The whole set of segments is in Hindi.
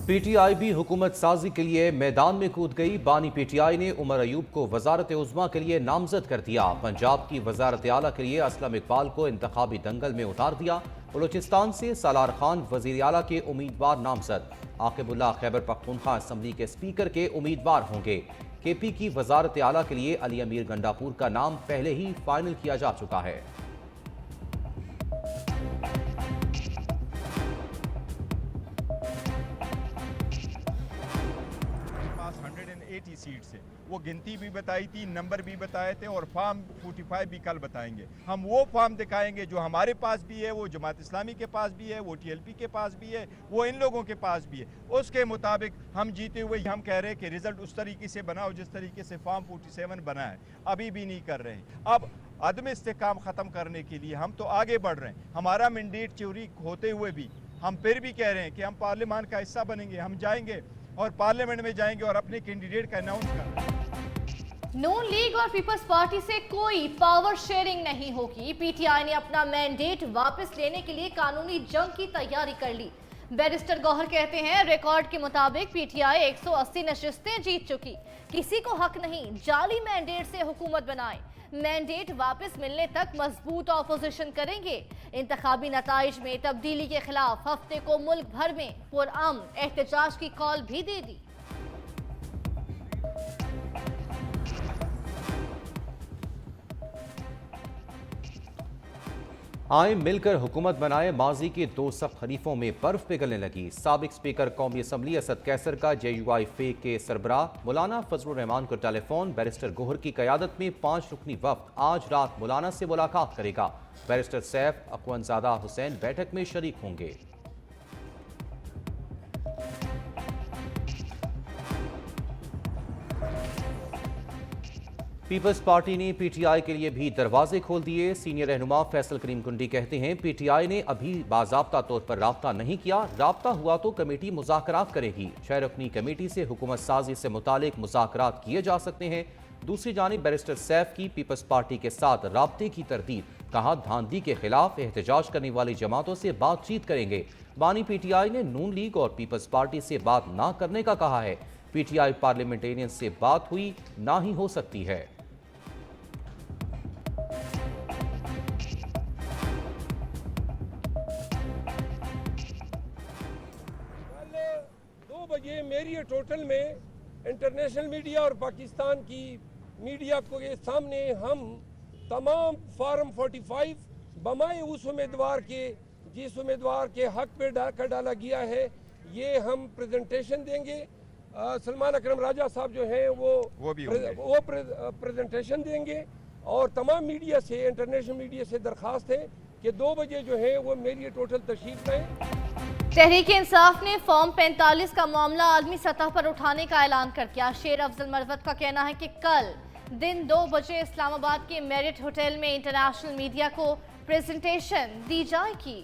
पीटीआई भी हुकूमत साजी के लिए मैदान में कूद गई। बानी पीटीआई ने उमर अयूब को वजारत उज़्मा के लिए नामजद कर दिया। पंजाब की वजारत आला के लिए असलम इकबाल को इंतखाबी दंगल में उतार दिया। बलूचिस्तान से सालार खान वजीर आला के उम्मीदवार नामजद। आकिबुल्लाह खैबर पख्तूनख्वा असम्बली के स्पीकर के उम्मीदवार होंगे। केपी की वजारत आला के लिए अली अमीर गंडापुर का नाम पहले ही फाइनल किया जा चुका है। सीट्स है, वो गिनती भी बताई थी, नंबर भी बताए थे और फॉर्म 45 भी कल बताएंगे। हम वो फॉर्म दिखाएंगे जो हमारे पास भी है, वो जमात इस्लामी के पास भी है, वो टीएलपी के पास भी है, वो इन लोगों के पास भी है। उसके मुताबिक हम जीते हुए हम कह रहे हैं कि रिजल्ट उस तरीके से बनाओ जिस तरीके से फॉर्म 47 बना है। अभी भी नहीं कर रहे। अब अदम इस्तेकाम ख़त्म करने के लिए हम तो आगे बढ़ रहे हैं। हमारा मैंडेट चोरी होते हुए भी हम फिर भी कह रहे हैं कि हम पार्लियामान का हिस्सा बनेंगे, हम जाएंगे और पार्लियामेंट में जाएंगे और अपने कैंडिडेट का अनाउंस करेंगे। नून लीग और पीपल्स पार्टी से कोई पावर शेयरिंग नहीं होगी। पीटीआई ने अपना मैंडेट वापस लेने के लिए कानूनी जंग की तैयारी कर ली। बैरिस्टर गौहर कहते हैं, रिकॉर्ड के मुताबिक पीटीआई 180 नशिस्तें जीत चुकी। किसी को हक नहीं जाली मैंडेट से हुकूमत बनाए। मैंडेट वापस मिलने तक मजबूत ऑपोजिशन करेंगे। इंतखाबी नताइज में तब्दीली के खिलाफ हफ्ते को मुल्क भर में पुरअमन एहतजाज की कॉल भी दे दी। आए मिलकर हुकूमत बनाए। माजी के दो सख्त हरीफों में बर्फ पिघलने लगी। साबिक स्पीकर कौमी असम्बली असद कैसर का JUI फेक के सरबराह मौलाना फजलुर रहमान को टेलीफोन। बैरिस्टर गोहर की क़यादत में 5 रुकनी वफ्द आज रात मौलाना से मुलाकात करेगा। बैरिस्टर सैफ अकवनजादा हुसैन बैठक में शरीक होंगे। पीपल्स पार्टी ने पीटीआई के लिए भी दरवाजे खोल दिए। सीनियर रहनुमा फैसल करीम कुंडी कहते हैं, पीटीआई ने अभी बाज़ाब्ता तौर पर राब्ता नहीं किया। राब्ता हुआ तो कमेटी मुज़ाकरात करेगी। 6 रुकनी कमेटी से हुकूमत साजी से मुतालिक मुज़ाकरात किए जा सकते हैं। दूसरी जानिब बैरिस्टर सैफ की पीपल्स पार्टी के साथ राब्ते की तरदीद। कहा, धांधली के खिलाफ एहतजाज करने वाली जमातों से बातचीत करेंगे। बानी पीटीआई ने नून लीग और पीपल्स पार्टी से बात ना करने का कहा है। पीटीआई पार्लियामेंटेरियन से बात हुई ना ही हो सकती है। ये मेरी टोटल में इंटरनेशनल मीडिया और पाकिस्तान की मीडिया को के सामने हम तमाम फार्म 45 बमाए उस उम्मीदवार के जिस उम्मीदवार के हक पे डाला गया है, ये हम प्रेजेंटेशन देंगे। सलमान अकरम राजा साहब जो हैं वो प्रेजेंटेशन देंगे और तमाम मीडिया से, इंटरनेशनल मीडिया से दरख्वास्त है कि 2 बजे जो है वो मेरी टोटल तशरीफ लाएं। तहरीक इंसाफ ने फॉर्म 45 का मामला आलमी सतह पर उठाने का ऐलान कर दिया। शेर अफजल मरवत का कहना है कि कल दिन 2 बजे इस्लामाबाद के मेरिट होटल में इंटरनेशनल मीडिया को प्रेजेंटेशन दी जाएगी।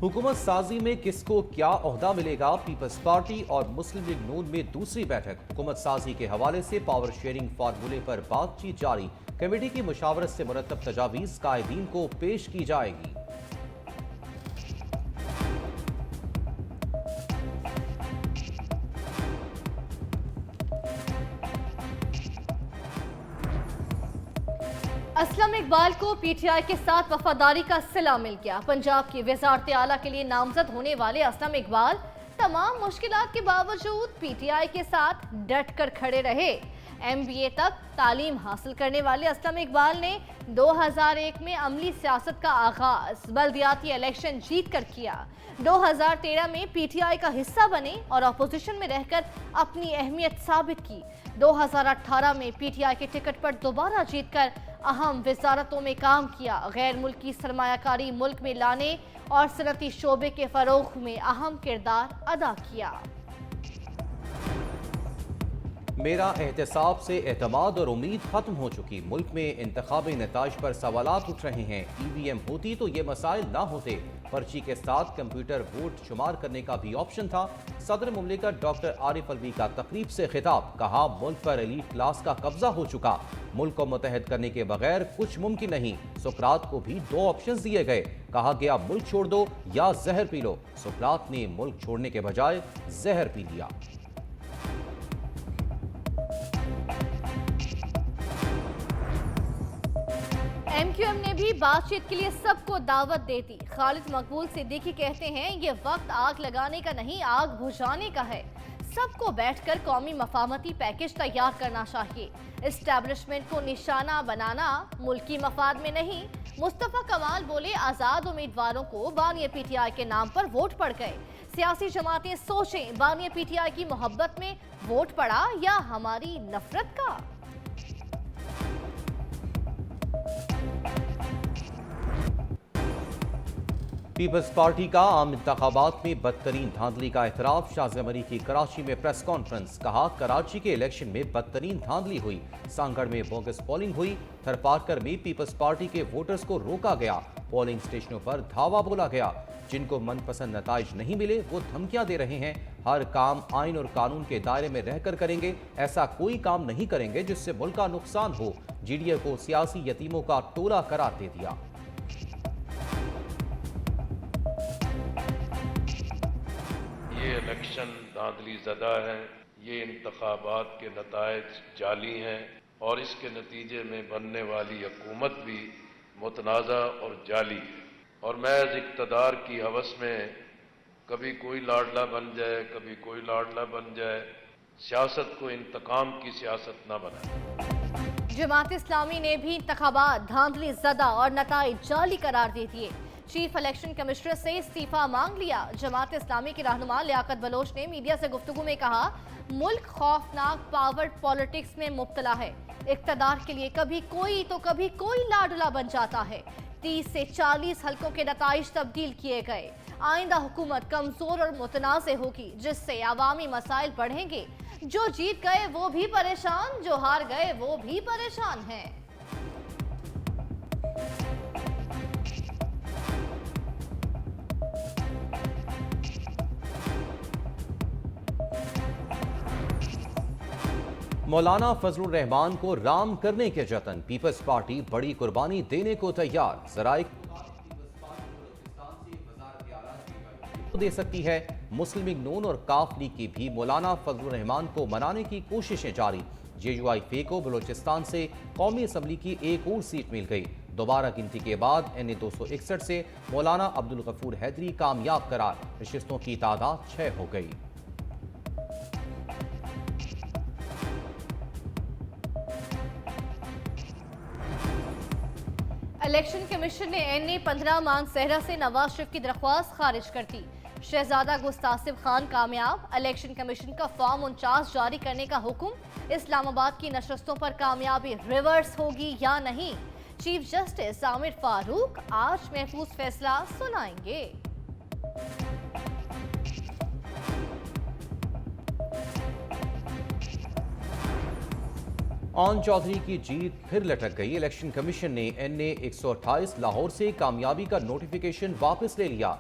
हुकूमत साजी में किसको क्या ओहदा मिलेगा? पीपल्स पार्टी और मुस्लिम लीग नून में दूसरी बैठक। हुकूमत साजी के हवाले से पावर शेयरिंग फार्मूले पर बातचीत जारी। कमेटी की मुशावरत से मुरतब तजावीज़ कायदीन को पेश की जाएगी। असलम इकबाल को पीटीआई के साथ वफादारी का सिला मिल गया। पंजाब की वज़ारत आला के लिए नामजद होने वाले असलम इकबाल तमाम मुश्किलात के बावजूद पीटीआई के साथ डट कर खड़े रहे। MBA तक तालीम हासिल करने वाले असलम इकबाल ने 2001 में अमली सियासत का आगाज बल्दियाती इलेक्शन जीत कर किया। 2013 में पीटीआई का हिस्सा बने और अपोजिशन में रहकर अपनी अहमियत साबित की। 2018 में पीटीआई के टिकट पर दोबारा जीतकर अहम वजारतों में काम किया। गैर मुल्की सरमायाकारी मुल्क में लाने और सनती शोबे के फरोग में अहम किरदार अदा किया। मेरा एहतसाब से एतमाद और उम्मीद खत्म हो चुकी। मुल्क में इंतखाबी नताइज पर सवालात उठ रहे हैं। EVM होती तो ये मसाइल ना होते। पर्ची के साथ कंप्यूटर वोट शुमार करने का भी ऑप्शन था। सदर मुमलिकत डॉक्टर आरिफ अलवी का तकरीब से खिताब, कहा मुल्क पर एलीट क्लास का कब्जा हो चुका, मुल्क को मुत्तहद करने के बगैर कुछ मुमकिन नहीं। सुकरात को भी 2 ऑप्शंस दिए गए, कहा गया मुल्क छोड़ दो या जहर पी लो। सुकरात ने मुल्क छोड़ने के बजाय जहर पी लिया। एमक्यूएम ने भी बातचीत के लिए सबको दावत दे दी। खालिद मकबूल सिद्दीकी कहते हैं ये वक्त आग लगाने का नहीं, आग बुझाने का है। सबको बैठकर कौमी मफामती पैकेज तैयार करना चाहिए। एस्टैब्लिशमेंट को निशाना बनाना मुल्की मफाद में नहीं। मुस्तफा कमाल बोले आजाद उम्मीदवारों को बानिया पीटीआई के नाम पर वोट पड़ गए। सियासी जमातें सोचें, बानिया पीटीआई की मोहब्बत में वोट पड़ा या हमारी नफरत का। पीपल्स पार्टी का आम इंतखाबात में बदतरीन धांधली का एतराफ। शाह ज़मरी की कराची में प्रेस कॉन्फ्रेंस, कहा कराची के इलेक्शन में बदतरीन धांधली हुई, सांगड़ में बोगस पोलिंग हुई, थरपारकर में पीपल्स पार्टी के वोटर्स को रोका गया, पोलिंग स्टेशनों पर धावा बोला गया, जिनको मनपसंद नताइज नहीं मिले वो धमकियां दे रहे हैं। हर काम आइन और कानून के दायरे में रहकर करेंगे, ऐसा कोई काम नहीं करेंगे जिससे मुल्क का नुकसान हो। जीडीए को सियासी यतीमों का टोला करार दे दिया। ये इलेक्शन धांधली ज़दा है, ये इंतखाबात के नताइज जाली हैं और इसके नतीजे में बनने वाली हुकूमत भी मुतनाज़ा और जाली है। और महज इक़्तिदार की हवस में कभी कोई लाडला बन जाए, कभी कोई लाडला बन जाए, सियासत को इंतकाम की सियासत न बनाए। जमात इस्लामी ने भी इंतखाबात धांधली ज़दा और नताइज जाली करार दे दिए। चीफ इलेक्शन कमिश्नर से इस्तीफा मांग लिया। जमात इस्लामी के रहनुमा लियाकत बलोच ने मीडिया से गुफ्तगू में कहा मुल्क खौफनाक पावर पॉलिटिक्स में मुब्तला है। इक़्तिदार के लिए कभी कोई तो कभी कोई लाडला बन जाता है। 30 से 40 हल्कों के नताइज तब्दील किए गए। आइंदा हुकूमत कमजोर और मुतनाज़ होगी, जिससे अवामी मसाइल बढ़ेंगे। जो जीत गए वो भी परेशान, जो हार गए वो भी परेशान हैं। मौलाना फजलुर रहमान को राम करने के जतन, पीपल्स पार्टी बड़ी कुर्बानी देने को तैयार। जराए दे सकती है। मुस्लिम लीग नून और काफ लीग की भी मौलाना फजलुर रहमान को मनाने की कोशिशें जारी। JUIF को बलोचिस्तान से कौमी असम्बली की एक और सीट मिल गई। दोबारा गिनती के बाद NA 261 से मौलाना अब्दुल गफूर हैदरी कामयाब करार। नशिस्तों की तादाद 6 हो गई। इलेक्शन कमीशन ने NA 15 मानसहरा से नवाज शरीफ की दरख्वास्त खारिज कर दी। शहजादा गुस्तासिब खान कामयाब। इलेक्शन कमीशन का फॉर्म 49 जारी करने का हुक्म। इस्लामाबाद की नशस्तों पर कामयाबी रिवर्स होगी या नहीं, चीफ जस्टिस आमिर फारूक आज महफूज फैसला सुनाएंगे। आन चौधरी की जीत फिर लटक गई। इलेक्शन कमीशन ने NA 128 लाहौर से कामयाबी का नोटिफिकेशन वापस ले लिया।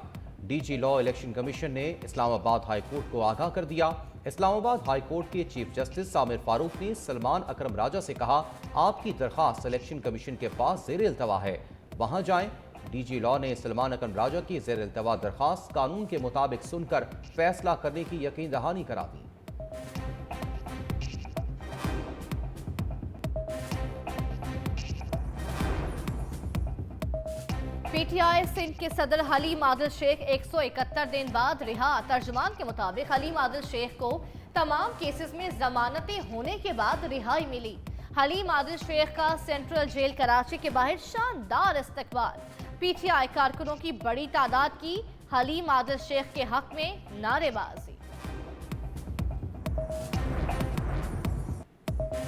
DG लॉ इलेक्शन कमीशन ने इस्लामाबाद हाई कोर्ट को आगाह कर दिया। इस्लामाबाद हाई कोर्ट के चीफ जस्टिस आमिर फारूक ने सलमान अकरम राजा से कहा, आपकी दरख्वास्त इलेक्शन कमीशन के पास ज़ेर इल्तवा है, वहां जाएं। DG लॉ ने सलमान अकरम राजा की ज़ेर इल्तवा दरख्वास्त कानून के मुताबिक सुनकर फैसला करने की यकीन दहानी करा दी। PTI सिंध के सदर हलीम आदिल शेख 171 दिन बाद रिहा। तर्जुमान के मुताबिक हलीम आदिल शेख को तमाम केसेस में जमानतें होने के बाद रिहाई मिली। हलीम आदिल शेख का सेंट्रल जेल कराची के बाहर शानदार इस्तकबाल। PTI कारकुनों की बड़ी तादाद की हलीम आदिल शेख के हक में नारेबाजी।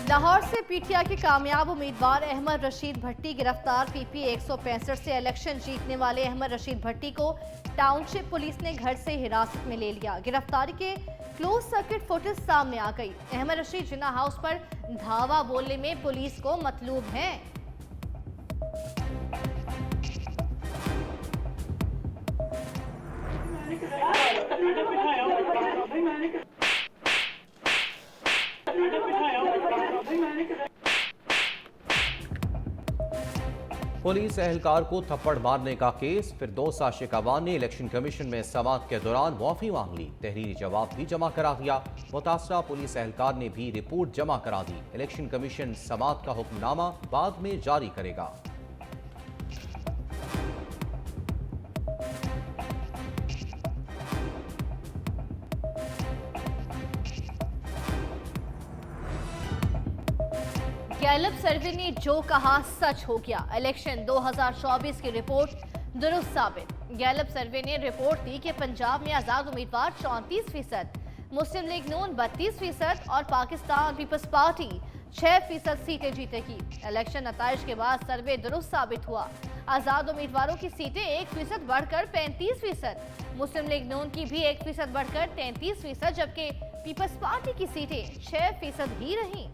लाहौर से PTI के कामयाब उम्मीदवार अहमद रशीद भट्टी गिरफ्तार। PP 165 से इलेक्शन जीतने वाले अहमद रशीद भट्टी को टाउनशिप पुलिस ने घर से हिरासत में ले लिया। गिरफ्तारी के क्लोज सर्किट फुटेज सामने आ गई। अहमद रशीद जिन्ना हाउस पर धावा बोलने में पुलिस को मतलूब हैं। पुलिस एहलकार को थप्पड़ मारने का केस, फिर दो आशिक अवान ने इलेक्शन कमीशन में समाअत के दौरान मुआफी मांग ली। तहरीरी जवाब भी जमा करा दिया। मुतासरा पुलिस एहलकार ने भी रिपोर्ट जमा करा दी। इलेक्शन कमीशन समाअत का हुक्मनामा बाद में जारी करेगा। गैलप सर्वे ने जो कहा सच हो गया। इलेक्शन 2024 की रिपोर्ट दुरुस्त साबित। गैलप सर्वे ने रिपोर्ट दी कि पंजाब में आजाद उम्मीदवार 34%, मुस्लिम लीग नून 32% और पाकिस्तान पीपल्स पार्टी 6% सीटें जीतेगी। इलेक्शन नताइज के बाद सर्वे दुरुस्त साबित हुआ। आजाद उम्मीदवारों की सीटें 1% बढ़कर 35%, मुस्लिम लीग नून की भी 1% बढ़कर 33%, जबकि पीपल्स पार्टी की सीटें 6% ही रहीं।